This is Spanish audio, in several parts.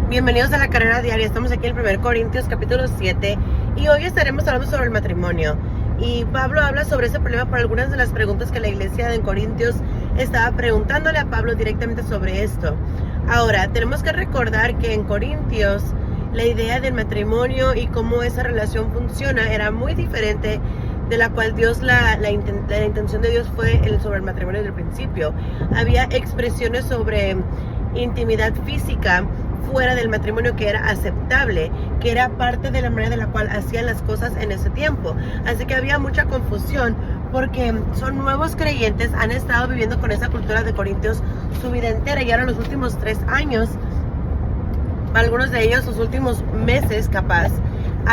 Bienvenidos a la carrera diaria. Estamos aquí en 1 Corintios capítulo 7 y hoy estaremos hablando sobre el matrimonio. Y Pablo habla sobre ese problema por algunas de las preguntas que la iglesia de Corintios estaba preguntándole a Pablo directamente sobre esto. Ahora, tenemos que recordar que en Corintios la idea del matrimonio y cómo esa relación funciona era muy diferente de la cual Dios, la intención de Dios fue sobre el matrimonio desde el principio. Había expresiones sobre intimidad física fuera del matrimonio que era aceptable, que era parte de la manera de la cual hacían las cosas en ese tiempo. Así que había mucha confusión porque son nuevos creyentes, han estado viviendo con esa cultura de Corintios su vida entera y ahora los últimos 3 años, para algunos de ellos los últimos meses capaz,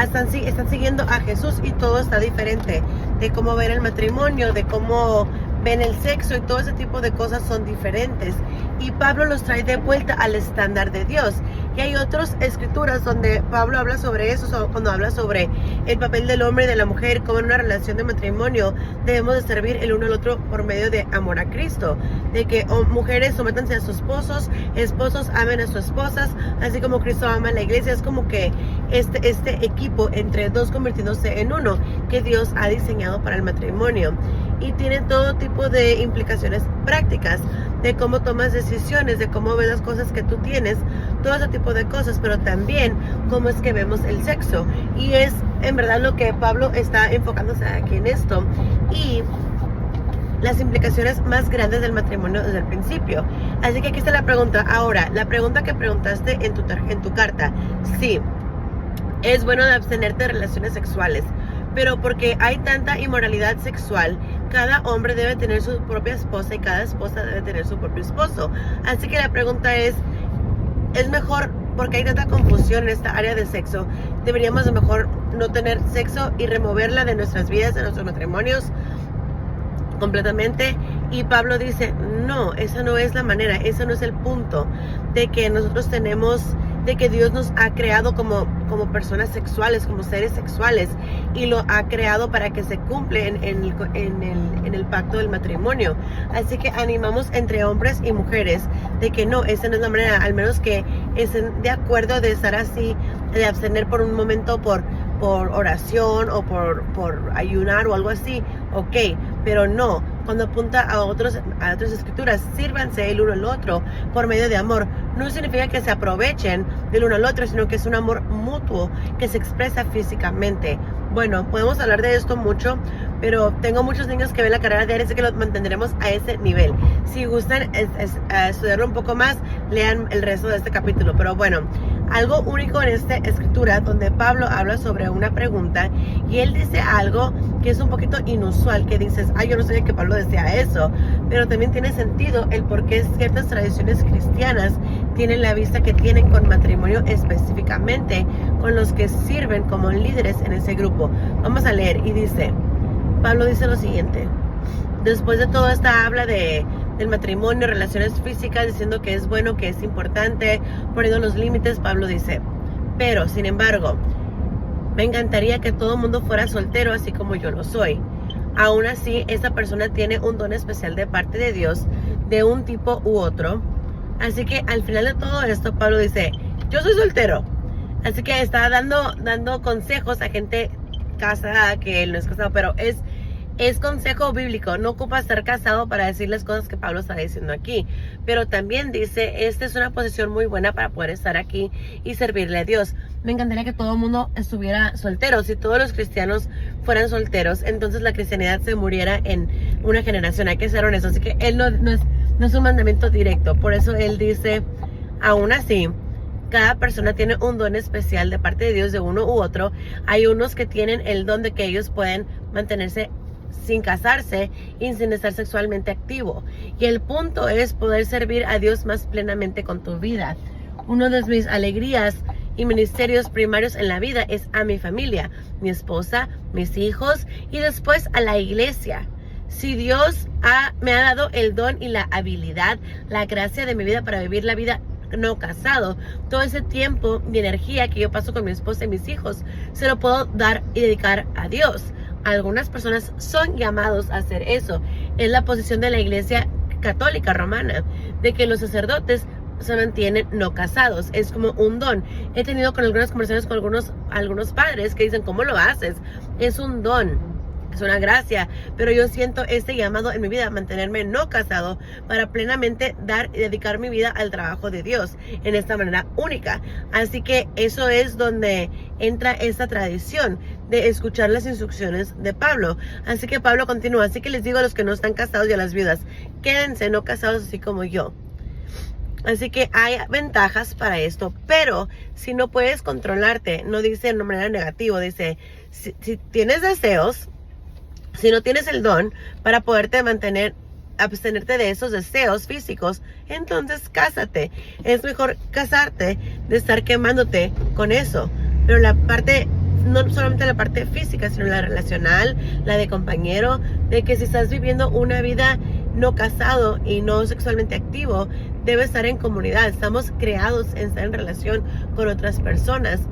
están siguiendo a Jesús y todo está diferente de cómo ven el matrimonio, de cómo ven el sexo y todo ese tipo de cosas son diferentes. Y Pablo los trae de vuelta al estándar de Dios. Y hay otras escrituras donde Pablo habla sobre eso, cuando habla sobre el papel del hombre y de la mujer, como en una relación de matrimonio debemos de servir el uno al otro por medio de amor a Cristo. De que mujeres sométanse a sus esposos, esposos amen a sus esposas, así como Cristo ama a la iglesia. Es como que este equipo entre dos convirtiéndose en uno que Dios ha diseñado para el matrimonio. Y tiene todo tipo de implicaciones prácticas, de cómo tomas decisiones, de cómo ves las cosas que tú tienes, todo ese tipo de cosas, pero también cómo es que vemos el sexo. Y es en verdad lo que Pablo está enfocándose aquí en esto. Y las implicaciones más grandes del matrimonio desde el principio. Así que aquí está la pregunta. Ahora, la pregunta que preguntaste en tu carta. Sí, es bueno de abstenerte de relaciones sexuales, pero porque hay tanta inmoralidad sexual, cada hombre debe tener su propia esposa y cada esposa debe tener su propio esposo. Así que la pregunta es mejor, porque hay tanta confusión en esta área de sexo, deberíamos de mejor no tener sexo y removerla de nuestras vidas, de nuestros matrimonios completamente. Y Pablo dice, no, esa no es la manera, ese no es el punto de que nosotros tenemos, de que Dios nos ha creado como personas sexuales, como seres sexuales, y lo ha creado para que se cumple en el pacto del matrimonio. Así que animamos entre hombres y mujeres de que no, esa no es la manera, al menos que estén de acuerdo de estar así, de abstener por un momento por oración o por ayunar o algo así, ok, pero no, cuando apunta a otras escrituras, sírvanse el uno al otro por medio de amor. No significa que se aprovechen del uno al otro, sino que es un amor mutuo que se expresa físicamente. Bueno, podemos hablar de esto mucho, pero tengo muchos niños que ven la carrera diaria, así que lo mantendremos a ese nivel. Si gustan estudiarlo un poco más, lean el resto de este capítulo. Pero bueno, algo único en esta escritura donde Pablo habla sobre una pregunta y él dice algo que es un poquito inusual, que dices, yo no sabía que Pablo decía eso, pero también tiene sentido el por qué ciertas tradiciones cristianas tienen la vista que tienen con matrimonio, específicamente con los que sirven como líderes en ese grupo. Vamos a leer y dice, Pablo dice lo siguiente: después de toda esta habla del matrimonio, relaciones físicas, diciendo que es bueno, que es importante, poniendo los límites, Pablo dice, pero sin embargo, me encantaría que todo el mundo fuera soltero así como yo lo soy. Aún así, esa persona tiene un don especial de parte de Dios, de un tipo u otro. Así que al final de todo esto, Pablo dice, yo soy soltero. Así que está dando consejos a gente casada, que él no es casado, pero es consejo bíblico. No ocupa estar casado para decirles cosas que Pablo está diciendo aquí. Pero también dice, esta es una posición muy buena para poder estar aquí y servirle a Dios. Me encantaría que todo el mundo estuviera soltero. Si todos los cristianos fueran solteros, entonces la cristianidad se muriera en una generación. Hay que ser honestos. Así que él no es un mandamiento directo. Por eso él dice, aún así, cada persona tiene un don especial de parte de Dios, de uno u otro. Hay unos que tienen el don de que ellos pueden mantenerse sin casarse y sin estar sexualmente activo. Y el punto es poder servir a Dios más plenamente con tu vida. Una de mis alegrías y ministerios primarios en la vida es a mi familia, mi esposa, mis hijos y después a la iglesia. Si Dios me ha dado el don y la habilidad, la gracia de mi vida para vivir la vida no casado, todo ese tiempo y energía que yo paso con mi esposa y mis hijos, se lo puedo dar y dedicar a Dios. Algunas personas son llamados a hacer eso. Es la posición de la iglesia católica romana, de que los sacerdotes se mantienen no casados. Es como un don. He tenido con algunas conversaciones con algunos padres que dicen, ¿cómo lo haces? Es un don. Es una gracia, pero yo siento este llamado en mi vida, mantenerme no casado para plenamente dar y dedicar mi vida al trabajo de Dios en esta manera única. Así que eso es donde entra esta tradición de escuchar las instrucciones de Pablo. Así que Pablo continúa, así que les digo a los que no están casados y a las viudas, quédense no casados así como yo. Así que hay ventajas para esto, pero si no puedes controlarte, no dice de una manera negativa, dice, si tienes deseos, si no tienes el don para poderte mantener, abstenerte de esos deseos físicos, entonces cásate. Es mejor casarte de estar quemándote con eso. Pero la parte, no solamente la parte física, sino la relacional, la de compañero, de que si estás viviendo una vida no casado y no sexualmente activo, debes estar en comunidad. Estamos creados en estar en relación con otras personas.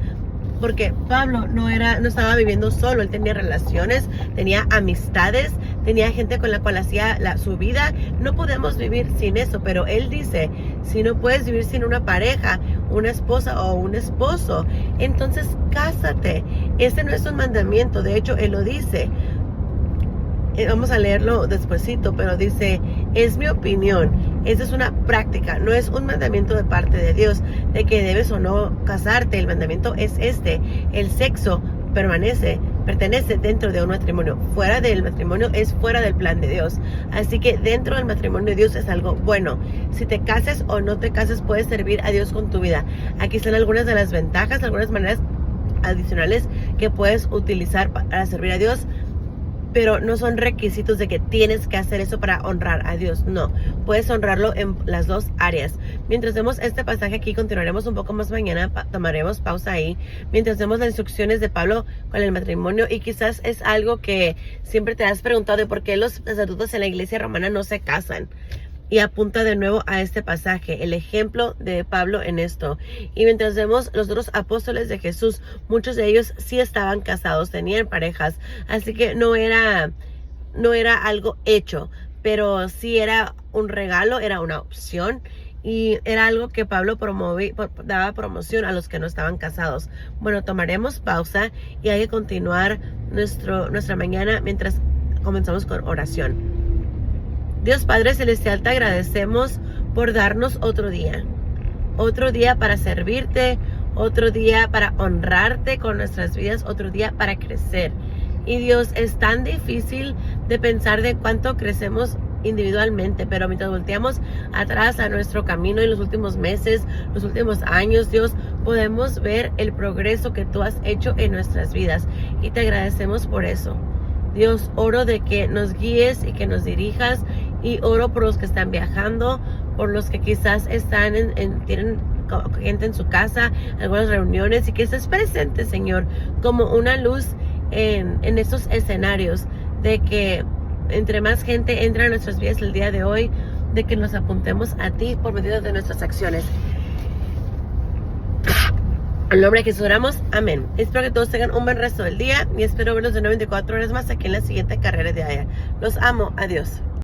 Porque Pablo no estaba viviendo solo, él tenía relaciones, tenía amistades, tenía gente con la cual hacía su vida. No podemos vivir sin eso, pero él dice, si no puedes vivir sin una pareja, una esposa o un esposo, entonces cásate. Este no es un mandamiento, de hecho él lo dice. Vamos a leerlo despuesito, pero dice, es mi opinión. Esa es una práctica, no es un mandamiento de parte de Dios de que debes o no casarte. El mandamiento es este: el sexo pertenece dentro de un matrimonio. Fuera del matrimonio es fuera del plan de Dios. Así que dentro del matrimonio de Dios es algo bueno. Si te cases o no te cases, puedes servir a Dios con tu vida. Aquí están algunas de las ventajas, algunas maneras adicionales que puedes utilizar para servir a Dios. Pero no son requisitos de que tienes que hacer eso para honrar a Dios. No, puedes honrarlo en las dos áreas. Mientras vemos este pasaje aquí, continuaremos un poco más mañana, tomaremos pausa ahí. Mientras vemos las instrucciones de Pablo con el matrimonio, y quizás es algo que siempre te has preguntado de por qué los sacerdotes en la iglesia romana no se casan. Y apunta de nuevo a este pasaje, el ejemplo de Pablo en esto. Y mientras vemos los otros apóstoles de Jesús, muchos de ellos sí estaban casados, tenían parejas, así que no era algo hecho, pero sí era un regalo, era una opción, y era algo que Pablo daba promoción a los que no estaban casados. Bueno, tomaremos pausa y hay que continuar nuestra mañana mientras comenzamos con oración. Dios Padre Celestial, te agradecemos por darnos otro día para servirte, otro día para honrarte con nuestras vidas, otro día para crecer. Y Dios, es tan difícil de pensar de cuánto crecemos individualmente, pero mientras volteamos atrás a nuestro camino en los últimos meses, los últimos años, Dios, podemos ver el progreso que tú has hecho en nuestras vidas, y te agradecemos por eso. Dios, oro de que nos guíes y que nos dirijas, y oro por los que están viajando, por los que quizás tienen gente en su casa, algunas reuniones, y que estés presente, Señor, como una luz en estos escenarios, de que entre más gente entra en nuestras vidas el día de hoy, de que nos apuntemos a ti por medio de nuestras acciones. En el nombre de Jesús oramos, amén. Espero que todos tengan un buen resto del día, y espero verlos de 94 horas más aquí en la siguiente carrera de Aya. Los amo, adiós.